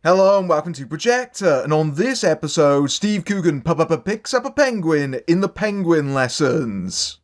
Hello and welcome to Projector, and on this episode, Steve Coogan picks up a penguin in the penguin lessons.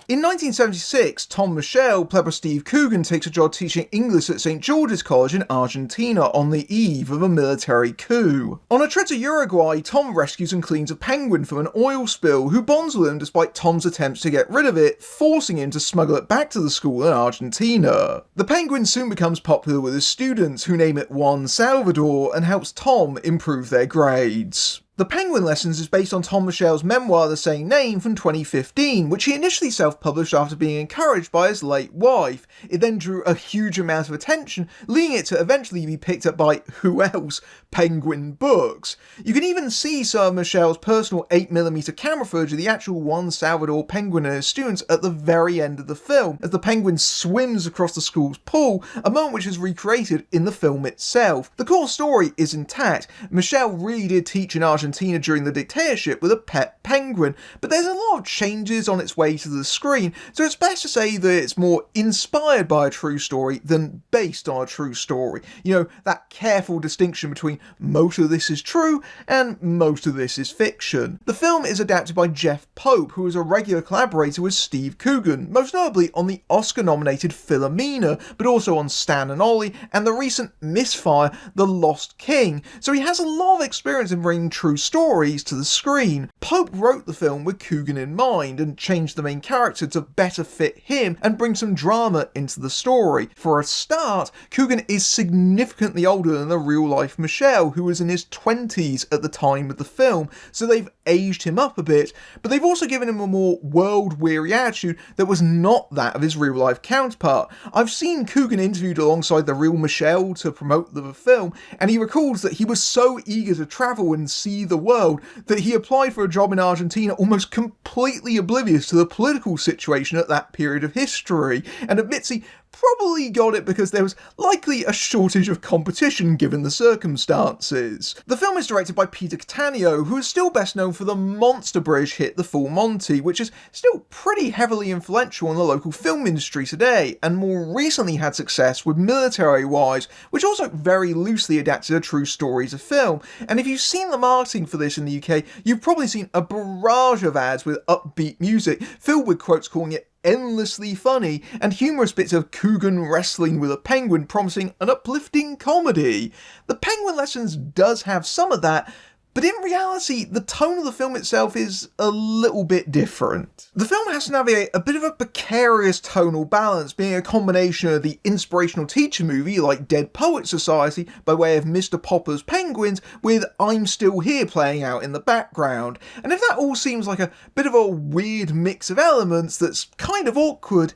In 1976, Tom Michel, played by Steve Coogan, takes a job teaching English at St. George's College in Argentina on the eve of a military coup. On a trip to Uruguay, Tom rescues and cleans a penguin from an oil spill, who bonds with him despite Tom's attempts to get rid of it, forcing him to smuggle it back to the school in Argentina. The penguin soon becomes popular with his students, who name it Juan Salvador, and helps Tom improve their grades. The Penguin Lessons is based on Tom Michel's memoir of the same name from 2015, which he initially self-published after being encouraged by his late wife. It then drew a huge amount of attention, leading it to eventually be picked up by, who else? Penguin Books. You can even see some of Michel's personal 8mm camera footage of the actual Juan Salvador penguin and his students at the very end of the film, as the penguin swims across the school's pool, a moment which is recreated in the film itself. The core story is intact. Michel really did teach in Argentina during the dictatorship with a pet penguin, but there's a lot of changes on its way to the screen, so it's best to say that it's more inspired by a true story than based on a true story. You know, that careful distinction between most of this is true and most of this is fiction. The film is adapted by Jeff Pope, who is a regular collaborator with Steve Coogan, most notably on the Oscar-nominated Philomena, but also on Stan and Ollie and the recent misfire The Lost King, so he has a lot of experience in bringing true stories to the screen. Pope wrote the film with Coogan in mind and changed the main character to better fit him and bring some drama into the story. For a start, Coogan is significantly older than the real-life Michel, who was in his 20s at the time of the film, so they've aged him up a bit, but they've also given him a more world-weary attitude that was not that of his real-life counterpart. I've seen Coogan interviewed alongside the real Michel to promote the film, and he recalls that he was so eager to travel and see the world that he applied for a job in Argentina almost completely oblivious to the political situation at that period of history, and admits he probably got it because there was likely a shortage of competition given the circumstances. The film is directed by Peter Cattaneo, who is still best known for the monster British hit The Full Monty, which is still pretty heavily influential in the local film industry today, and more recently had success with Military Wives, which also very loosely adapted a true story to film. And if you've seen the marketing for this in the UK, you've probably seen a barrage of ads with upbeat music, filled with quotes calling it endlessly funny, and humorous bits of Coogan wrestling with a penguin promising an uplifting comedy. The Penguin Lessons does have some of that, but in reality, the tone of the film itself is a little bit different. The film has to navigate a bit of a precarious tonal balance, being a combination of the inspirational teacher movie like Dead Poets Society by way of Mr. Popper's Penguins, with I'm Still Here playing out in the background. And if that all seems like a bit of a weird mix of elements that's kind of awkward,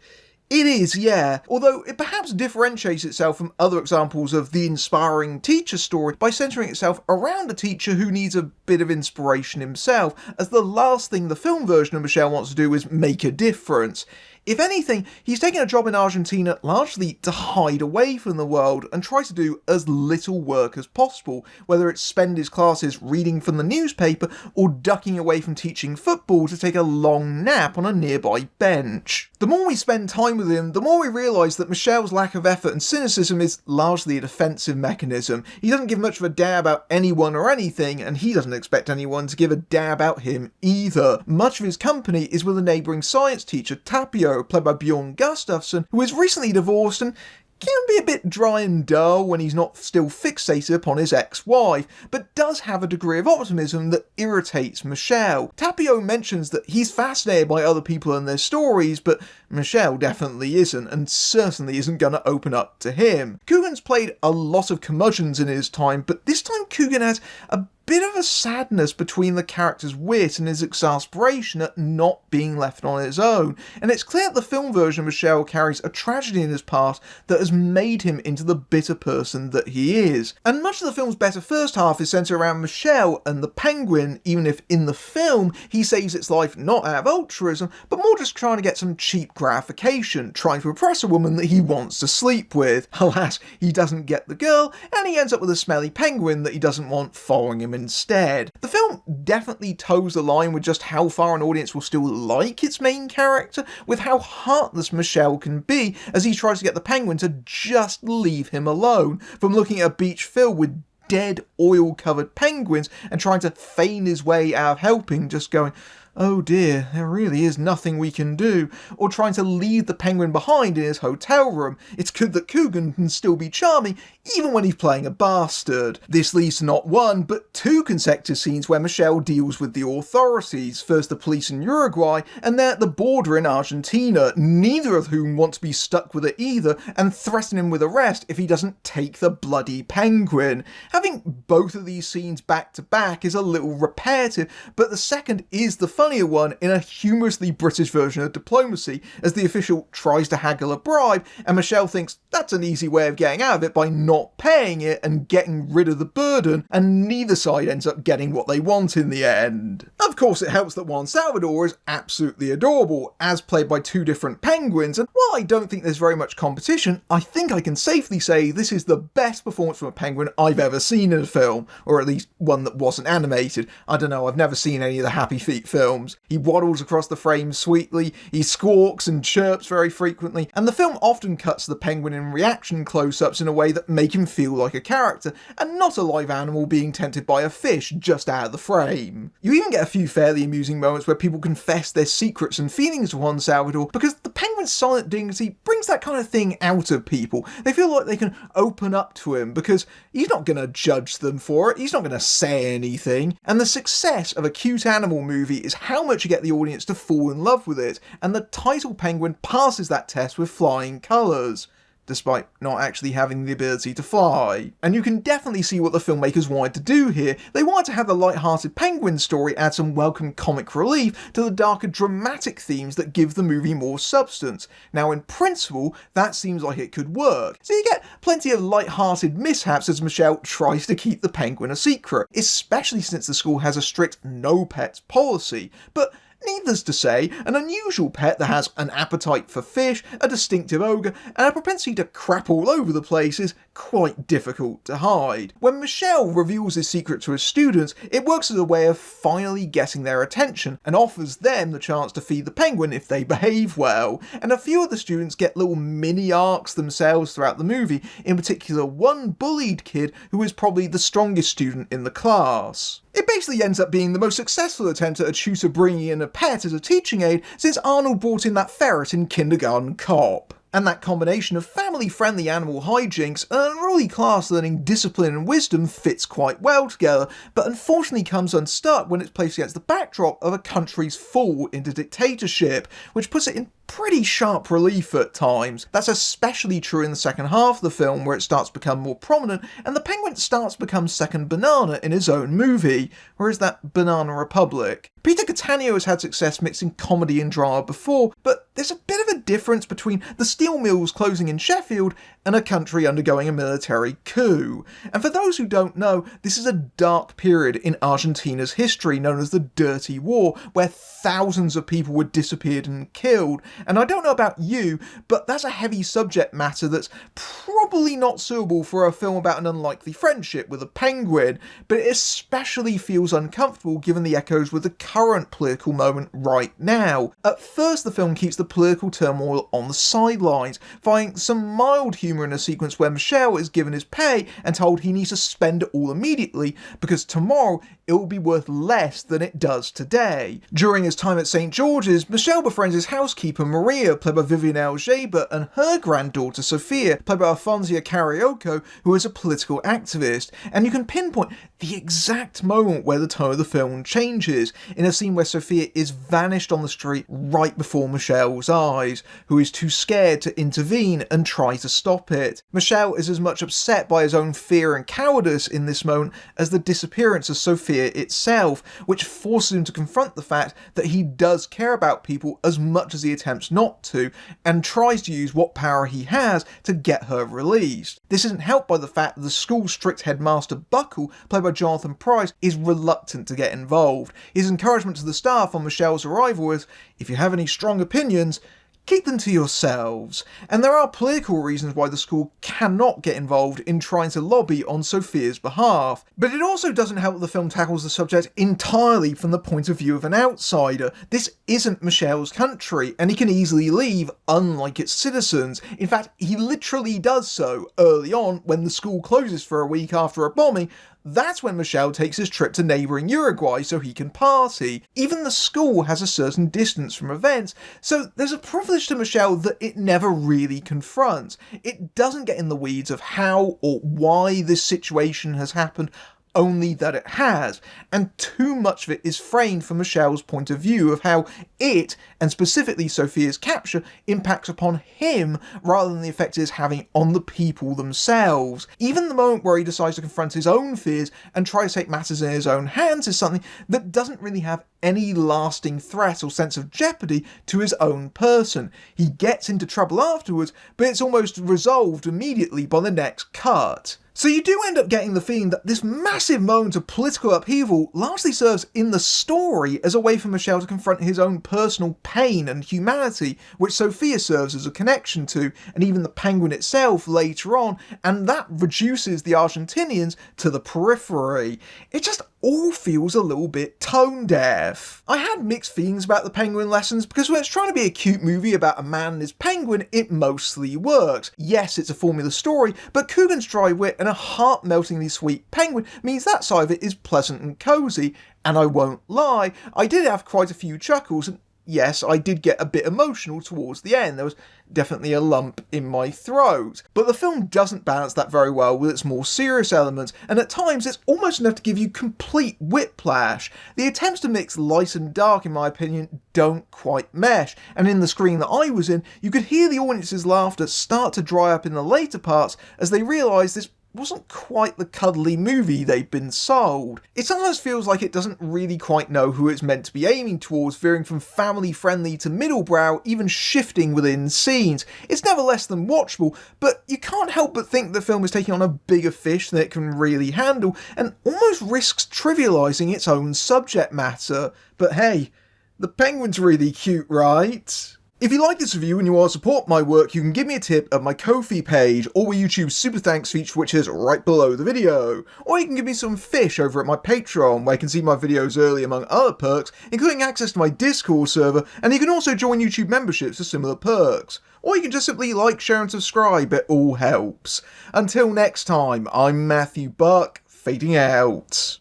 it is, yeah, although it perhaps differentiates itself from other examples of the inspiring teacher story by centering itself around a teacher who needs a bit of inspiration himself, as the last thing the film version of Michel wants to do is make a difference. If anything, he's taken a job in Argentina largely to hide away from the world and try to do as little work as possible, whether it's spend his classes reading from the newspaper or ducking away from teaching football to take a long nap on a nearby bench. The more we spend time with him, the more we realise that Michel's lack of effort and cynicism is largely a defensive mechanism. He doesn't give much of a damn about anyone or anything, and he doesn't expect anyone to give a damn about him either. Much of his company is with a neighbouring science teacher, Tapio, played by Bjorn Gustafsson, who is recently divorced and can be a bit dry and dull when he's not still fixated upon his ex-wife, but does have a degree of optimism that irritates Michel. Tapio mentions that he's fascinated by other people and their stories, but Michel definitely isn't, and certainly isn't going to open up to him. Coogan's played a lot of curmudgeons in his time, but this time Coogan has a bit of a sadness between the character's wit and his exasperation at not being left on his own, and it's clear that the film version of Michel carries a tragedy in his past that has made him into the bitter person that he is. And much of the film's better first half is centred around Michel and the penguin, even if in the film he saves its life not out of altruism, but more just trying to get some cheap gratification, trying to impress a woman that he wants to sleep with. Alas, he doesn't get the girl, and he ends up with a smelly penguin that he doesn't want following him instead. The film definitely toes the line with just how far an audience will still like its main character, with how heartless Michel can be as he tries to get the penguin to just leave him alone, from looking at a beach filled with dead oil-covered penguins and trying to feign his way out of helping, just going, "Oh dear, there really is nothing we can do," or trying to leave the penguin behind in his hotel room. It's good that Coogan can still be charming, even when he's playing a bastard. This leads to not one, but two consecutive scenes where Michel deals with the authorities, first the police in Uruguay, and then at the border in Argentina, neither of whom want to be stuck with it either, and threaten him with arrest if he doesn't take the bloody penguin. Having both of these scenes back to back is a little repetitive, but the second is the funnier one in a humorously British version of diplomacy, as the official tries to haggle a bribe, and Michel thinks that's an easy way of getting out of it by not paying it and getting rid of the burden, and neither side ends up getting what they want in the end. Of course, it helps that Juan Salvador is absolutely adorable, as played by two different penguins, and while I don't think there's very much competition, I think I can safely say this is the best performance from a penguin I've ever seen in a film, or at least one that wasn't animated. I don't know, I've never seen any of the Happy Feet films. He waddles across the frame sweetly, he squawks and chirps very frequently, and the film often cuts to the penguin in reaction close-ups in a way that make him feel like a character, and not a live animal being tempted by a fish just out of the frame. You even get a few fairly amusing moments where people confess their secrets and feelings to Juan Salvador, because the penguin's silent dignity brings that kind of thing out of people. They feel like they can open up to him, because he's not going to judge them for it, he's not going to say anything, and the success of a cute animal movie is how much you get the audience to fall in love with it, and the title penguin passes that test with flying colours, despite not actually having the ability to fly. And you can definitely see what the filmmakers wanted to do here. They wanted to have the light-hearted penguin story add some welcome comic relief to the darker dramatic themes that give the movie more substance. Now in principle, that seems like it could work. So you get plenty of light-hearted mishaps as Michel tries to keep the penguin a secret, especially since the school has a strict no pets policy. But needless to say, an unusual pet that has an appetite for fish, a distinctive odour, and a propensity to crap all over the place is quite difficult to hide. When Michel reveals his secret to his students, it works as a way of finally getting their attention, and offers them the chance to feed the penguin if they behave well. And a few of the students get little mini arcs themselves throughout the movie, in particular one bullied kid who is probably the strongest student in the class. It basically ends up being the most successful attempt at a tutor bringing in a pet as a teaching aid since Arnold brought in that ferret in Kindergarten Cop. And that combination of family-friendly animal hijinks and unruly class learning discipline and wisdom fits quite well together, but unfortunately comes unstuck when it's placed against the backdrop of a country's fall into dictatorship, which puts it in pretty sharp relief at times. That's especially true in the second half of the film, where it starts to become more prominent, and the penguin starts to become second banana in his own movie, or is that Banana Republic? Peter Cattaneo has had success mixing comedy and drama before, but there's a bit of a difference between the steel mills closing in Sheffield and a country undergoing a military coup. And for those who don't know, this is a dark period in Argentina's history known as the Dirty War, where thousands of people were disappeared and killed. And I don't know about you, but that's a heavy subject matter that's probably not suitable for a film about an unlikely friendship with a penguin, but it especially feels uncomfortable given the echoes with the current political moment right now. At first, the film keeps the political turmoil on the sidelines, finding some mild humour in a sequence where Michel is given his pay and told he needs to spend it all immediately because tomorrow it will be worth less than it does today. During his time at St. George's, Michel befriends his housekeeper Maria, played by Vivian Algeber, and her granddaughter Sophia, played by Alfonsia Carioco, who is a political activist. And you can pinpoint the exact moment where the tone of the film changes, in a scene where Sophia is vanished on the street right before Michelle's eyes, who is too scared to intervene and try to stop it. Michelle is as much upset by his own fear and cowardice in this moment as the disappearance of Sophia itself, which forces him to confront the fact that he does care about people as much as he attempts not to, and tries to use what power he has to get her released. This isn't helped by the fact that the school's strict headmaster Buckle, played by Jonathan Pryce, is reluctant to get involved. His encouragement to the staff on Michelle's arrival is, if you have any strong opinions, keep them to yourselves. And there are political reasons why the school cannot get involved in trying to lobby on Sophia's behalf. But it also doesn't help that the film tackles the subject entirely from the point of view of an outsider. This isn't Michelle's country, and he can easily leave, unlike its citizens. In fact, he literally does so early on when the school closes for a week after a bombing. That's when Michelle takes his trip to neighbouring Uruguay so he can party. Even the school has a certain distance from events, so there's a privilege to Michelle that it never really confronts. It doesn't get in the weeds of how or why this situation has happened, only that it has, and too much of it is framed from Michelle's point of view of how it, and specifically Sophia's capture, impacts upon him rather than the effect it is having on the people themselves. Even the moment where he decides to confront his own fears and try to take matters in his own hands is something that doesn't really have any lasting threat or sense of jeopardy to his own person. He gets into trouble afterwards, but it's almost resolved immediately by the next cut. So you do end up getting the feeling that this massive moment of political upheaval largely serves in the story as a way for Michelle to confront his own personal pain and humanity, which Sophia serves as a connection to, and even the penguin itself later on, and that reduces the Argentinians to the periphery. It just all feels a little bit tone deaf. I had mixed feelings about the Penguin Lessons because when it's trying to be a cute movie about a man and his penguin, it mostly works. Yes, it's a formula story, but Coogan's dry wit and a heart-meltingly sweet penguin means that side of it is pleasant and cosy, and I won't lie, I did have quite a few chuckles, and yes, I did get a bit emotional towards the end. There was definitely a lump in my throat. But the film doesn't balance that very well with its more serious elements, and at times it's almost enough to give you complete whiplash. The attempts to mix light and dark, in my opinion, don't quite mesh, and in the screen that I was in, you could hear the audience's laughter start to dry up in the later parts as they realised this wasn't quite the cuddly movie they'd been sold. It sometimes feels like it doesn't really quite know who it's meant to be aiming towards, veering from family-friendly to middle-brow, even shifting within scenes. It's never less than watchable, but you can't help but think the film is taking on a bigger fish than it can really handle, and almost risks trivialising its own subject matter. But hey, the penguin's really cute, right? If you like this review and you want to support my work, you can give me a tip at my Ko-fi page, or with YouTube's Super Thanks feature, which is right below the video. Or you can give me some fish over at my Patreon, where you can see my videos early among other perks, including access to my Discord server, and you can also join YouTube memberships for similar perks. Or you can just simply like, share and subscribe, it all helps. Until next time, I'm Matthew Buck, fading out.